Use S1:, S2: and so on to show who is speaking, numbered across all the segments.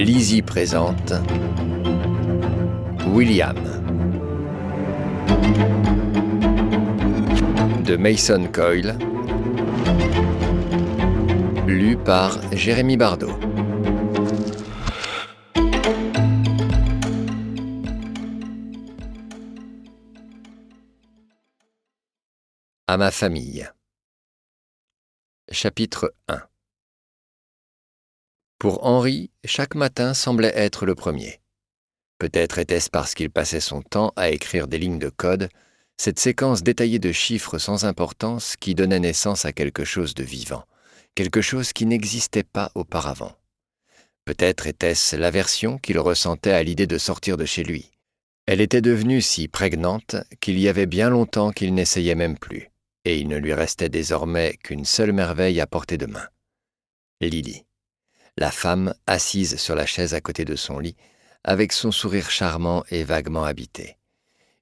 S1: Lizzie présente William de Mason Coyle, lu par Jérémy Bardot. À ma famille. Chapitre 1. Pour Henri, chaque matin semblait être le premier. Peut-être était-ce parce qu'il passait son temps à écrire des lignes de code, cette séquence détaillée de chiffres sans importance qui donnait naissance à quelque chose de vivant, quelque chose qui n'existait pas auparavant. Peut-être était-ce l'aversion qu'il ressentait à l'idée de sortir de chez lui. Elle était devenue si prégnante qu'il y avait bien longtemps qu'il n'essayait même plus, et il ne lui restait désormais qu'une seule merveille à portée de main. Lily. La femme assise sur la chaise à côté de son lit, avec son sourire charmant et vaguement habité.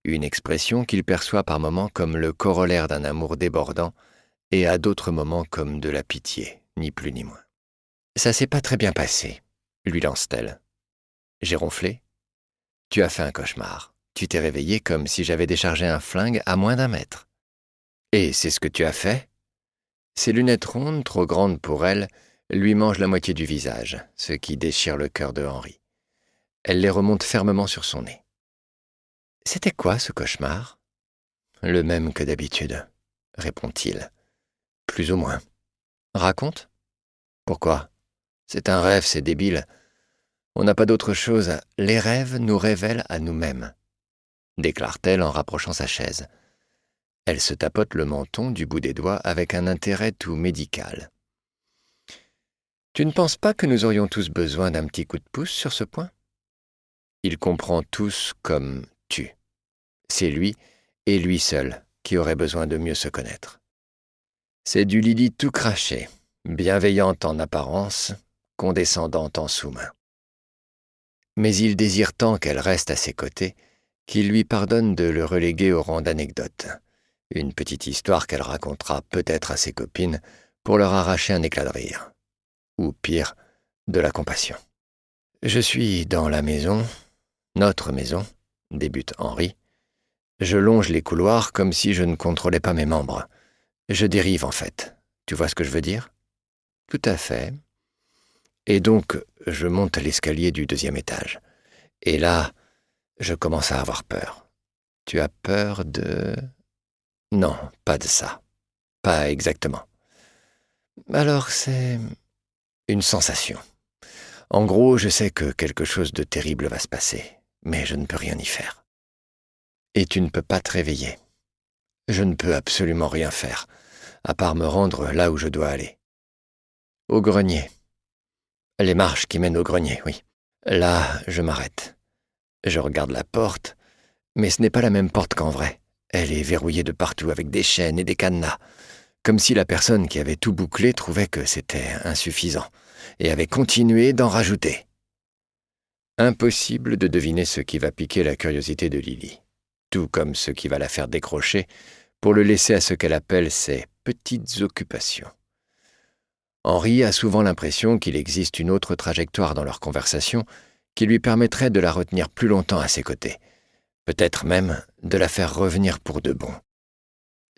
S1: Une expression qu'il perçoit par moments comme le corollaire d'un amour débordant et à d'autres moments comme de la pitié, ni plus ni moins. « Ça s'est pas très bien passé », lui lance-t-elle. J'ai ronflé. Tu as fait un cauchemar. Tu t'es réveillé comme si j'avais déchargé un flingue à moins d'1 mètre. Et c'est ce que tu as fait ? Ses lunettes rondes, trop grandes pour elle, lui mangent la moitié du visage, ce qui déchire le cœur de Henri. Elle les remonte fermement sur son nez. « C'était quoi ce cauchemar ?»« Le même que d'habitude, » répond-il. « Plus ou moins. »« Raconte ?»« Pourquoi ? C'est un rêve, c'est débile. On n'a pas d'autre chose. Les rêves nous révèlent à nous-mêmes, » déclare-t-elle en rapprochant sa chaise. Elle se tapote le menton du bout des doigts avec un intérêt tout médical. « Tu ne penses pas que nous aurions tous besoin d'un petit coup de pouce sur ce point ? Il comprend tous comme tu. C'est lui, et lui seul, qui aurait besoin de mieux se connaître. C'est du Lily tout craché, bienveillante en apparence, condescendante en sous-main. Mais il désire tant qu'elle reste à ses côtés qu'il lui pardonne de le reléguer au rang d'anecdote. Une petite histoire qu'elle racontera peut-être à ses copines pour leur arracher un éclat de rire. Ou pire, de la compassion. Je suis dans la maison, notre maison, débute Henri. Je longe les couloirs comme si je ne contrôlais pas mes membres. Je dérive en fait. Tu vois ce que je veux dire ? Tout à fait. Et donc, je monte l'escalier du 2e étage. Et là, je commence à avoir peur. Tu as peur de... Non, pas de ça. Pas exactement. Alors c'est... une sensation. En gros, je sais que quelque chose de terrible va se passer, mais je ne peux rien y faire. Et tu ne peux pas te réveiller. Je ne peux absolument rien faire, à part me rendre là où je dois aller. Au grenier. Les marches qui mènent au grenier, oui. Là, je m'arrête. Je regarde la porte, mais ce n'est pas la même porte qu'en vrai. Elle est verrouillée de partout avec des chaînes et des cadenas, comme si la personne qui avait tout bouclé trouvait que c'était insuffisant, et avait continué d'en rajouter. Impossible de deviner ce qui va piquer la curiosité de Lily, tout comme ce qui va la faire décrocher pour le laisser à ce qu'elle appelle ses petites occupations. Henri a souvent l'impression qu'il existe une autre trajectoire dans leur conversation qui lui permettrait de la retenir plus longtemps à ses côtés, peut-être même de la faire revenir pour de bon.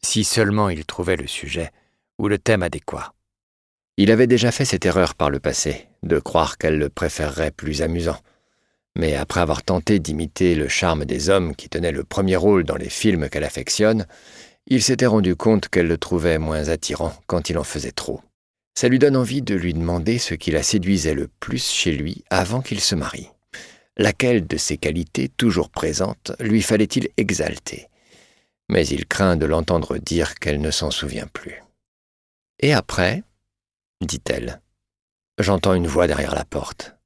S1: Si seulement il trouvait le sujet ou le thème adéquat. Il avait déjà fait cette erreur par le passé, de croire qu'elle le préférerait plus amusant. Mais après avoir tenté d'imiter le charme des hommes qui tenaient le premier rôle dans les films qu'elle affectionne, il s'était rendu compte qu'elle le trouvait moins attirant quand il en faisait trop. Ça lui donne envie de lui demander ce qui la séduisait le plus chez lui avant qu'il se marie. Laquelle de ses qualités toujours présentes lui fallait-il exalter ? Mais il craint de l'entendre dire qu'elle ne s'en souvient plus. « Et après ?» dit-elle. J'entends une voix derrière la porte.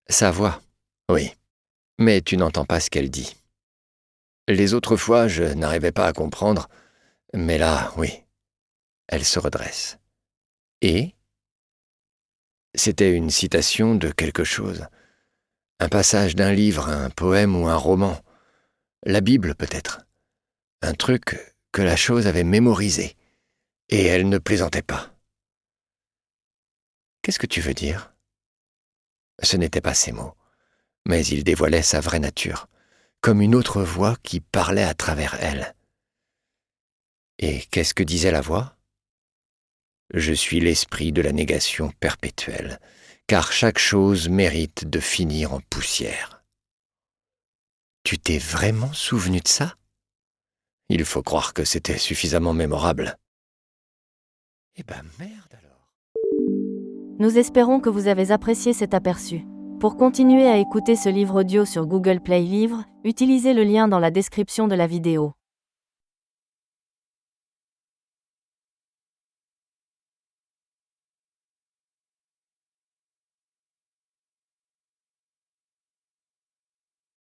S1: Sa voix, oui, mais tu n'entends pas ce qu'elle dit. Les autres fois, je n'arrivais pas à comprendre, mais là, oui. Elle se redresse. Et ? C'était une citation de quelque chose. Un passage d'un livre, un poème ou un roman. La Bible, peut-être. Un truc que la chose avait mémorisé. Et elle ne plaisantait pas. Qu'est-ce que tu veux dire ? Ce n'étaient pas ces mots, mais ils dévoilaient sa vraie nature, comme une autre voix qui parlait à travers elle. Et qu'est-ce que disait la voix ? Je suis l'esprit de la négation perpétuelle, car chaque chose mérite de finir en poussière. Tu t'es vraiment souvenu de ça ? Il faut croire que c'était suffisamment mémorable. Eh ben merde alors.
S2: Nous espérons que vous avez apprécié cet aperçu. Pour continuer à écouter ce livre audio sur Google Play Livres, utilisez le lien dans la description de la vidéo.